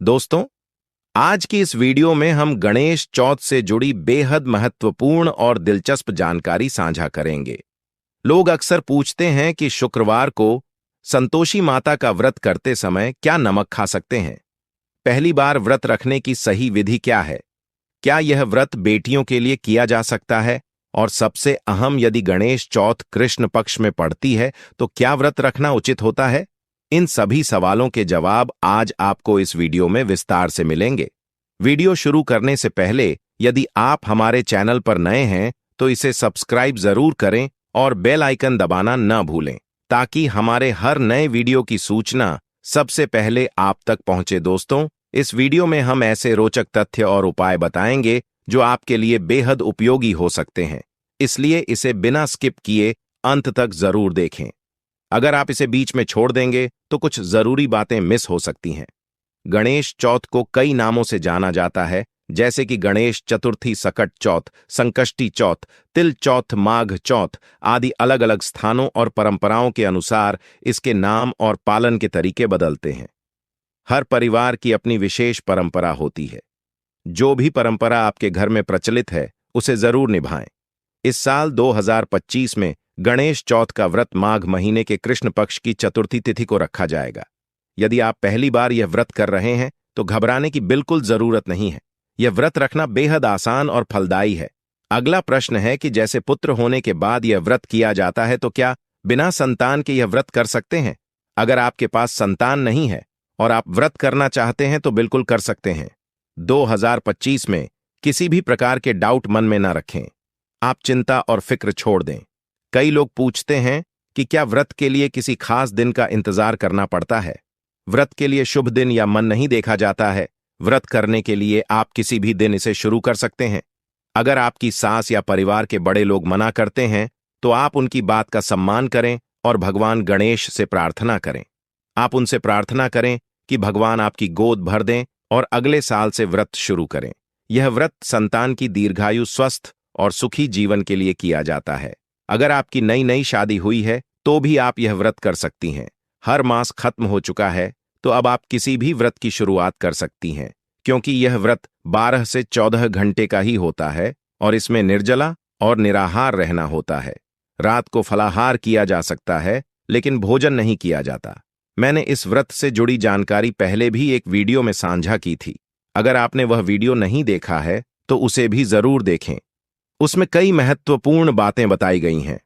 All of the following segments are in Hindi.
दोस्तों, आज की इस वीडियो में हम गणेश चौथ से जुड़ी बेहद महत्वपूर्ण और दिलचस्प जानकारी साझा करेंगे। लोग अक्सर पूछते हैं कि शुक्रवार को संतोषी माता का व्रत करते समय क्या नमक खा सकते हैं? पहली बार व्रत रखने की सही विधि क्या है? क्या यह व्रत बेटियों के लिए किया जा सकता है? और सबसे अहम, यदि गणेश चौथ कृष्ण पक्ष में पड़ती है तो क्या व्रत रखना उचित होता है? इन सभी सवालों के जवाब आज आपको इस वीडियो में विस्तार से मिलेंगे। वीडियो शुरू करने से पहले यदि आप हमारे चैनल पर नए हैं तो इसे सब्सक्राइब जरूर करें और बेल आइकन दबाना न भूलें ताकि हमारे हर नए वीडियो की सूचना सबसे पहले आप तक पहुंचे। दोस्तों, इस वीडियो में हम ऐसे रोचक तथ्य और उपाय बताएंगे जो आपके लिए बेहद उपयोगी हो सकते हैं, इसलिए इसे बिना स्किप किए अंत तक जरूर देखें। अगर आप इसे बीच में छोड़ देंगे तो कुछ जरूरी बातें मिस हो सकती हैं। गणेश चौथ को कई नामों से जाना जाता है, जैसे कि गणेश चतुर्थी, सकट चौथ, संकष्टी चौथ, तिल चौथ, माघ चौथ आदि। अलग अलग स्थानों और परंपराओं के अनुसार इसके नाम और पालन के तरीके बदलते हैं। हर परिवार की अपनी विशेष परंपरा होती है। जो भी परंपरा आपके घर में प्रचलित है उसे जरूर निभाएं। इस साल 2025 में गणेश चौथ का व्रत माघ महीने के कृष्ण पक्ष की चतुर्थी तिथि को रखा जाएगा। यदि आप पहली बार यह व्रत कर रहे हैं तो घबराने की बिल्कुल जरूरत नहीं है। यह व्रत रखना बेहद आसान और फलदायी है। अगला प्रश्न है कि जैसे पुत्र होने के बाद यह व्रत किया जाता है तो क्या बिना संतान के यह व्रत कर सकते हैं? अगर आपके पास संतान नहीं है और आप व्रत करना चाहते हैं तो बिल्कुल कर सकते हैं। 2025 में किसी भी प्रकार के डाउट मन में न रखें। आप चिंता और फिक्र छोड़ दें। कई लोग पूछते हैं कि क्या व्रत के लिए किसी खास दिन का इंतजार करना पड़ता है? व्रत के लिए शुभ दिन या मन नहीं देखा जाता है। व्रत करने के लिए आप किसी भी दिन इसे शुरू कर सकते हैं। अगर आपकी सास या परिवार के बड़े लोग मना करते हैं तो आप उनकी बात का सम्मान करें और भगवान गणेश से प्रार्थना करें। आप उनसे प्रार्थना करें कि भगवान आपकी गोद भर दें और अगले साल से व्रत शुरू करें। यह व्रत संतान की दीर्घायु, स्वस्थ और सुखी जीवन के लिए किया जाता है। अगर आपकी नई नई शादी हुई है तो भी आप यह व्रत कर सकती हैं। हर मास खत्म हो चुका है तो अब आप किसी भी व्रत की शुरुआत कर सकती हैं, क्योंकि यह व्रत 12 से 14 घंटे का ही होता है और इसमें निर्जला और निराहार रहना होता है। रात को फलाहार किया जा सकता है लेकिन भोजन नहीं किया जाता। मैंने इस व्रत से जुड़ी जानकारी पहले भी एक वीडियो में साझा की थी। अगर आपने वह वीडियो नहीं देखा है तो उसे भी जरूर देखें। उसमें कई महत्वपूर्ण बातें बताई गई हैं।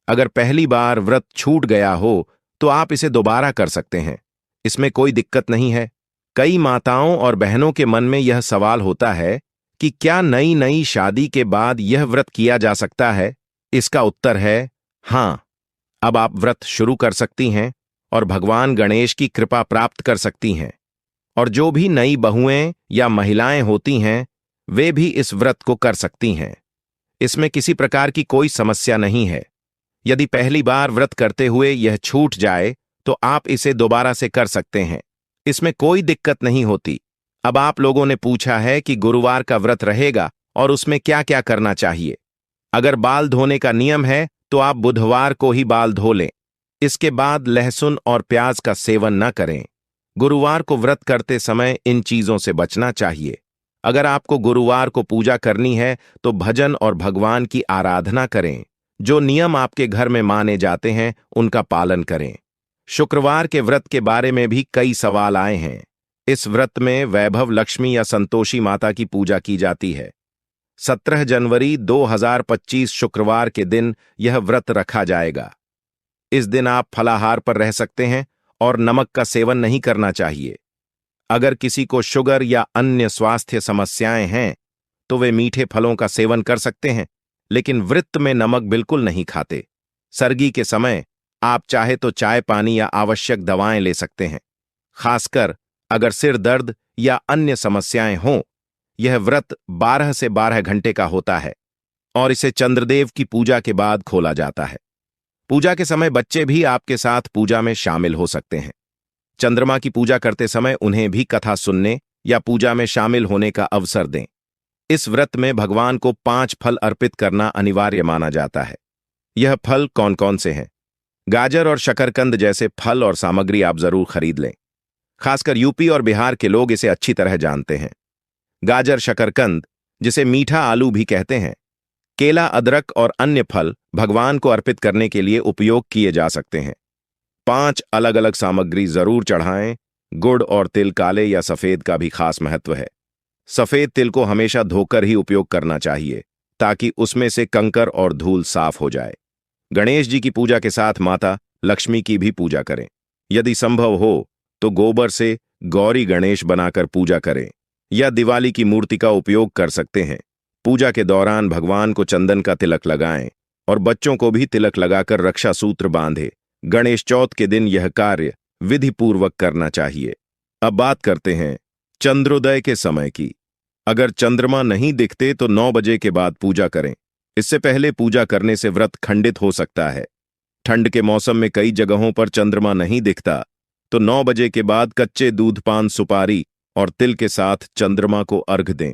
अगर पहली बार व्रत छूट गया हो तो आप इसे दोबारा कर सकते हैं। इसमें कोई दिक्कत नहीं है। कई माताओं और बहनों के मन में यह सवाल होता है कि क्या नई नई शादी के बाद यह व्रत किया जा सकता है? इसका उत्तर है हां। अब आप व्रत शुरू कर सकती हैं और भगवान गणेश की कृपा प्राप्त कर सकती हैं। और जो भी नई बहुएं या महिलाएं होती हैं वे भी इस व्रत को कर सकती हैं। इसमें किसी प्रकार की कोई समस्या नहीं है। यदि पहली बार व्रत करते हुए यह छूट जाए तो आप इसे दोबारा से कर सकते हैं। इसमें कोई दिक्कत नहीं होती। अब आप लोगों ने पूछा है कि गुरुवार का व्रत रहेगा और उसमें क्या क्या करना चाहिए। अगर बाल धोने का नियम है तो आप बुधवार को ही बाल धो लें। इसके बाद लहसुन और प्याज का सेवन न करें। गुरुवार को व्रत करते समय इन चीजों से बचना चाहिए। अगर आपको गुरुवार को पूजा करनी है तो भजन और भगवान की आराधना करें। जो नियम आपके घर में माने जाते हैं उनका पालन करें। शुक्रवार के व्रत के बारे में भी कई सवाल आए हैं। इस व्रत में वैभव लक्ष्मी या संतोषी माता की पूजा की जाती है। 17 जनवरी 2025 शुक्रवार के दिन यह व्रत रखा जाएगा। इस दिन आप फलाहार पर रह सकते हैं और नमक का सेवन नहीं करना चाहिए। अगर किसी को शुगर या अन्य स्वास्थ्य समस्याएं हैं तो वे मीठे फलों का सेवन कर सकते हैं, लेकिन व्रत में नमक बिल्कुल नहीं खाते। सर्गी के समय आप चाहे तो चाय, पानी या आवश्यक दवाएं ले सकते हैं, खासकर अगर सिर दर्द या अन्य समस्याएं हों। यह व्रत 12 से 12 घंटे का होता है और इसे चंद्रदेव की पूजा के बाद खोला जाता है। पूजा के समय बच्चे भी आपके साथ पूजा में शामिल हो सकते हैं। चंद्रमा की पूजा करते समय उन्हें भी कथा सुनने या पूजा में शामिल होने का अवसर दें। इस व्रत में भगवान को 5 फल अर्पित करना अनिवार्य माना जाता है। यह फल कौन कौन से हैं? गाजर और शकरकंद जैसे फल और सामग्री आप जरूर खरीद लें। खासकर यूपी और बिहार के लोग इसे अच्छी तरह जानते हैं। गाजर, शकरकंद, जिसे मीठा आलू भी कहते हैं, केला, अदरक और अन्य फल भगवान को अर्पित करने के लिए उपयोग किए जा सकते हैं। 5 अलग अलग सामग्री जरूर चढ़ाएं। गुड़ और तिल काले या सफेद का भी खास महत्व है। सफेद तिल को हमेशा धोकर ही उपयोग करना चाहिए ताकि उसमें से कंकर और धूल साफ हो जाए। गणेश जी की पूजा के साथ माता लक्ष्मी की भी पूजा करें। यदि संभव हो तो गोबर से गौरी गणेश बनाकर पूजा करें या दिवाली की मूर्ति का उपयोग कर सकते हैं। पूजा के दौरान भगवान को चंदन का तिलक लगाएं और बच्चों को भी तिलक लगाकर रक्षा सूत्र बांधे। गणेश चौथ के दिन यह कार्य विधि पूर्वक करना चाहिए। अब बात करते हैं चंद्रोदय के समय की। अगर चंद्रमा नहीं दिखते तो 9 बजे के बाद पूजा करें। इससे पहले पूजा करने से व्रत खंडित हो सकता है। ठंड के मौसम में कई जगहों पर चंद्रमा नहीं दिखता तो 9 बजे के बाद कच्चे दूध, पान, सुपारी और तिल के साथ चंद्रमा को अर्घ दें।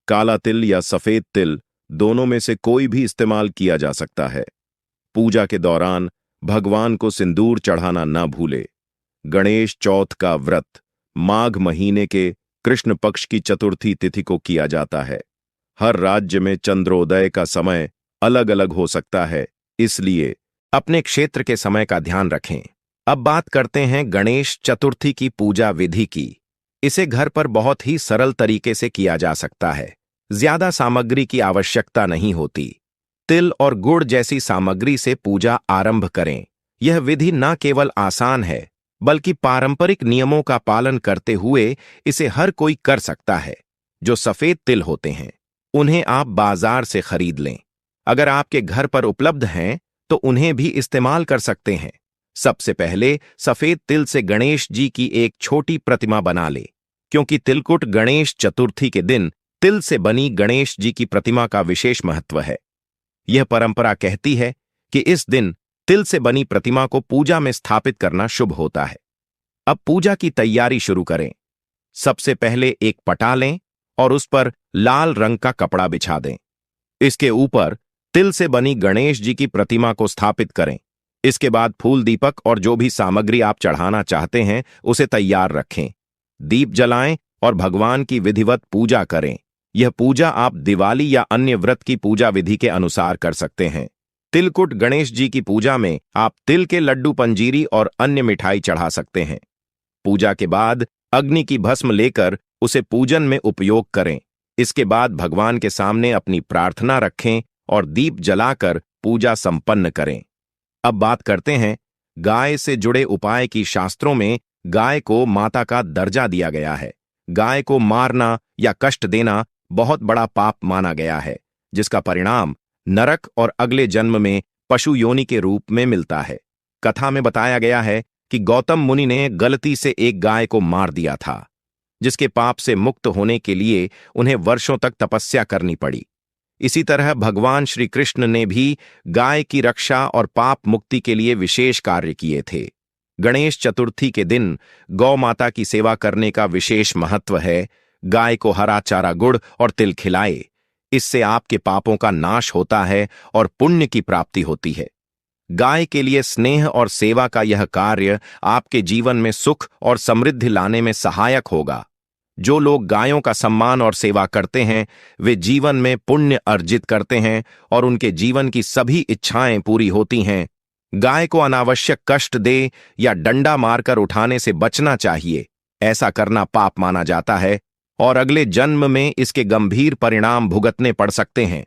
काला तिल या सफेद तिल दोनों में से कोई भी इस्तेमाल किया जा सकता है। पूजा के दौरान भगवान को सिंदूर चढ़ाना न भूले। गणेश चौथ का व्रत माघ महीने के कृष्ण पक्ष की चतुर्थी तिथि को किया जाता है। हर राज्य में चंद्रोदय का समय अलग अलग हो सकता है, इसलिए अपने क्षेत्र के समय का ध्यान रखें। अब बात करते हैं गणेश चतुर्थी की पूजा विधि की। इसे घर पर बहुत ही सरल तरीके से किया जा सकता है। ज्यादा सामग्री की आवश्यकता नहीं होती। तिल और गुड़ जैसी सामग्री से पूजा आरंभ करें। यह विधि न केवल आसान है बल्कि पारंपरिक नियमों का पालन करते हुए इसे हर कोई कर सकता है। जो सफेद तिल होते हैं उन्हें आप बाजार से खरीद लें। अगर आपके घर पर उपलब्ध हैं तो उन्हें भी इस्तेमाल कर सकते हैं। सबसे पहले सफेद तिल से गणेश जी की एक छोटी प्रतिमा बना ले, क्योंकि तिलकुट गणेश चतुर्थी के दिन तिल से बनी गणेश जी की प्रतिमा का विशेष महत्व है। यह परंपरा कहती है कि इस दिन तिल से बनी प्रतिमा को पूजा में स्थापित करना शुभ होता है। अब पूजा की तैयारी शुरू करें। सबसे पहले एक पटा लें और उस पर लाल रंग का कपड़ा बिछा दें। इसके ऊपर तिल से बनी गणेश जी की प्रतिमा को स्थापित करें। इसके बाद फूल, दीपक और जो भी सामग्री आप चढ़ाना चाहते हैं उसे तैयार रखें। दीप जलाएं और भगवान की विधिवत पूजा करें। यह पूजा आप दिवाली या अन्य व्रत की पूजा विधि के अनुसार कर सकते हैं। तिलकुट गणेश जी की पूजा में आप तिल के लड्डू, पंजीरी और अन्य मिठाई चढ़ा सकते हैं। पूजा के बाद अग्नि की भस्म लेकर उसे पूजन में उपयोग करें। इसके बाद भगवान के सामने अपनी प्रार्थना रखें और दीप जलाकर पूजा संपन्न करें। अब बात करते हैं गाय से जुड़े उपाय की। शास्त्रों में गाय को माता का दर्जा दिया गया है। गाय को मारना या कष्ट देना बहुत बड़ा पाप माना गया है, जिसका परिणाम नरक और अगले जन्म में पशु योनि के रूप में मिलता है। कथा में बताया गया है कि गौतम मुनि ने गलती से एक गाय को मार दिया था, जिसके पाप से मुक्त होने के लिए उन्हें वर्षों तक तपस्या करनी पड़ी। इसी तरह भगवान श्री कृष्ण ने भी गाय की रक्षा और पाप मुक्ति के लिए विशेष कार्य किए थे। गणेश चतुर्थी के दिन गौ माता की सेवा करने का विशेष महत्व है। गाय को हरा चारा, गुड़ और तिल खिलाए। इससे आपके पापों का नाश होता है और पुण्य की प्राप्ति होती है। गाय के लिए स्नेह और सेवा का यह कार्य आपके जीवन में सुख और समृद्धि लाने में सहायक होगा। जो लोग गायों का सम्मान और सेवा करते हैं वे जीवन में पुण्य अर्जित करते हैं और उनके जीवन की सभी इच्छाएं पूरी होती हैं। गाय को अनावश्यक कष्ट दे या डंडा मारकर उठाने से बचना चाहिए। ऐसा करना पाप माना जाता है और अगले जन्म में इसके गंभीर परिणाम भुगतने पड़ सकते हैं।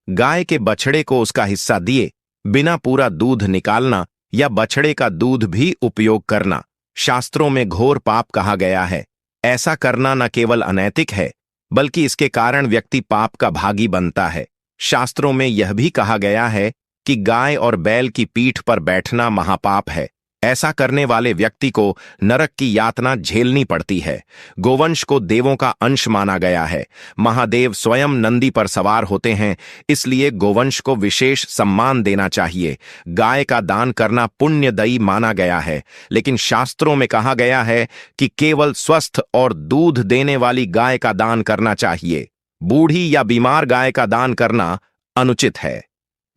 गाय के बछड़े को उसका हिस्सा दिए बिना पूरा दूध निकालना या बछड़े का दूध भी उपयोग करना शास्त्रों में घोर पाप कहा गया है। ऐसा करना न केवल अनैतिक है बल्कि इसके कारण व्यक्ति पाप का भागी बनता है। शास्त्रों में यह भी कहा गया है कि गाय और बैल की पीठ पर बैठना महापाप है। ऐसा करने वाले व्यक्ति को नरक की यातना झेलनी पड़ती है। गोवंश को देवों का अंश माना गया है। महादेव स्वयं नंदी पर सवार होते हैं, इसलिए गोवंश को विशेष सम्मान देना चाहिए। गाय का दान करना पुण्यदायी माना गया है, लेकिन शास्त्रों में कहा गया है कि केवल स्वस्थ और दूध देने वाली गाय का दान करना चाहिए। बूढ़ी या बीमार गाय का दान करना अनुचित है।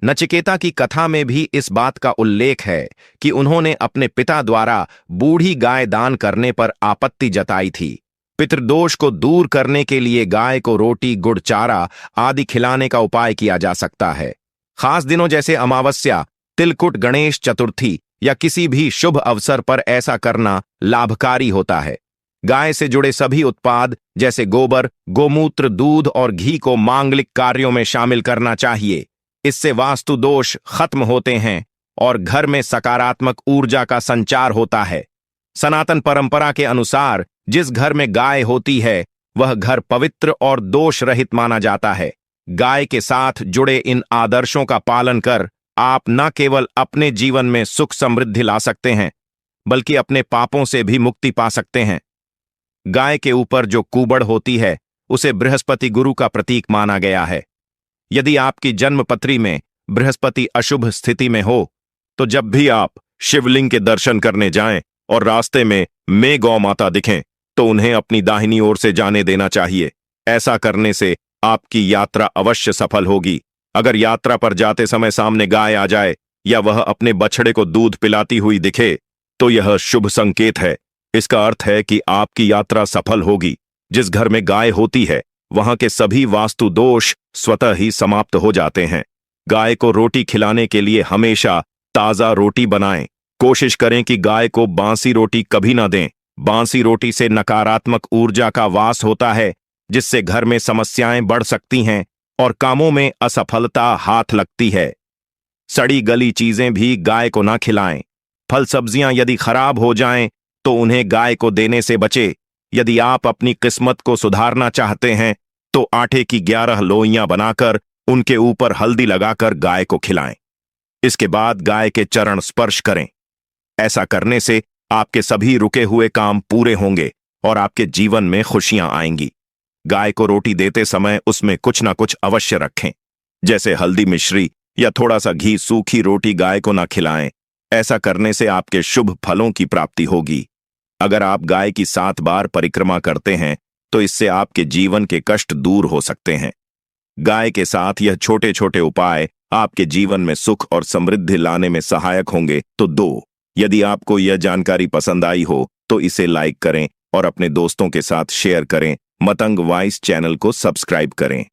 नचिकेता की कथा में भी इस बात का उल्लेख है कि उन्होंने अपने पिता द्वारा बूढ़ी गाय दान करने पर आपत्ति जताई थी। पितृदोष को दूर करने के लिए गाय को रोटी, गुड़, चारा आदि खिलाने का उपाय किया जा सकता है। खास दिनों जैसे अमावस्या, तिलकुट, गणेश चतुर्थी या किसी भी शुभ अवसर पर ऐसा करना लाभकारी होता है। गाय से जुड़े सभी उत्पाद जैसे गोबर, गोमूत्र, दूध और घी को मांगलिक कार्यों में शामिल करना चाहिए। इससे वास्तु दोष खत्म होते हैं और घर में सकारात्मक ऊर्जा का संचार होता है। सनातन परंपरा के अनुसार जिस घर में गाय होती है वह घर पवित्र और दोष रहित माना जाता है। गाय के साथ जुड़े इन आदर्शों का पालन कर आप न केवल अपने जीवन में सुख समृद्धि ला सकते हैं बल्कि अपने पापों से भी मुक्ति पा सकते हैं। गाय के ऊपर जो कुबड़ होती है उसे बृहस्पति गुरु का प्रतीक माना गया है। यदि आपकी जन्मपत्री में बृहस्पति अशुभ स्थिति में हो तो जब भी आप शिवलिंग के दर्शन करने जाएं और रास्ते में गौ माता दिखें तो उन्हें अपनी दाहिनी ओर से जाने देना चाहिए। ऐसा करने से आपकी यात्रा अवश्य सफल होगी। अगर यात्रा पर जाते समय सामने गाय आ जाए या वह अपने बछड़े को दूध पिलाती हुई दिखे तो यह शुभ संकेत है। इसका अर्थ है कि आपकी यात्रा सफल होगी। जिस घर में गाय होती है वहां के सभी वास्तु दोष स्वतः ही समाप्त हो जाते हैं। गाय को रोटी खिलाने के लिए हमेशा ताजा रोटी बनाएं। कोशिश करें कि गाय को बासी रोटी कभी ना दें। बासी रोटी से नकारात्मक ऊर्जा का वास होता है जिससे घर में समस्याएं बढ़ सकती हैं और कामों में असफलता हाथ लगती है। सड़ी गली चीजें भी गाय को ना खिलाएं। फल सब्जियां यदि खराब हो जाएं तो उन्हें गाय को देने से बचे। यदि आप अपनी किस्मत को सुधारना चाहते हैं तो आटे की 11 लोइयां बनाकर उनके ऊपर हल्दी लगाकर गाय को खिलाएं। इसके बाद गाय के चरण स्पर्श करें। ऐसा करने से आपके सभी रुके हुए काम पूरे होंगे और आपके जीवन में खुशियां आएंगी। गाय को रोटी देते समय उसमें कुछ ना कुछ अवश्य रखें, जैसे हल्दी मिश्री या थोड़ा सा घी। सूखी रोटी गाय को ना खिलाएं। ऐसा करने से आपके शुभ फलों की प्राप्ति होगी। अगर आप गाय की 7 बार परिक्रमा करते हैं तो इससे आपके जीवन के कष्ट दूर हो सकते हैं। गाय के साथ यह छोटे छोटे उपाय आपके जीवन में सुख और समृद्धि लाने में सहायक होंगे। तो यदि आपको यह जानकारी पसंद आई हो तो इसे लाइक करें और अपने दोस्तों के साथ शेयर करें। मतंग वॉइस चैनल को सब्सक्राइब करें।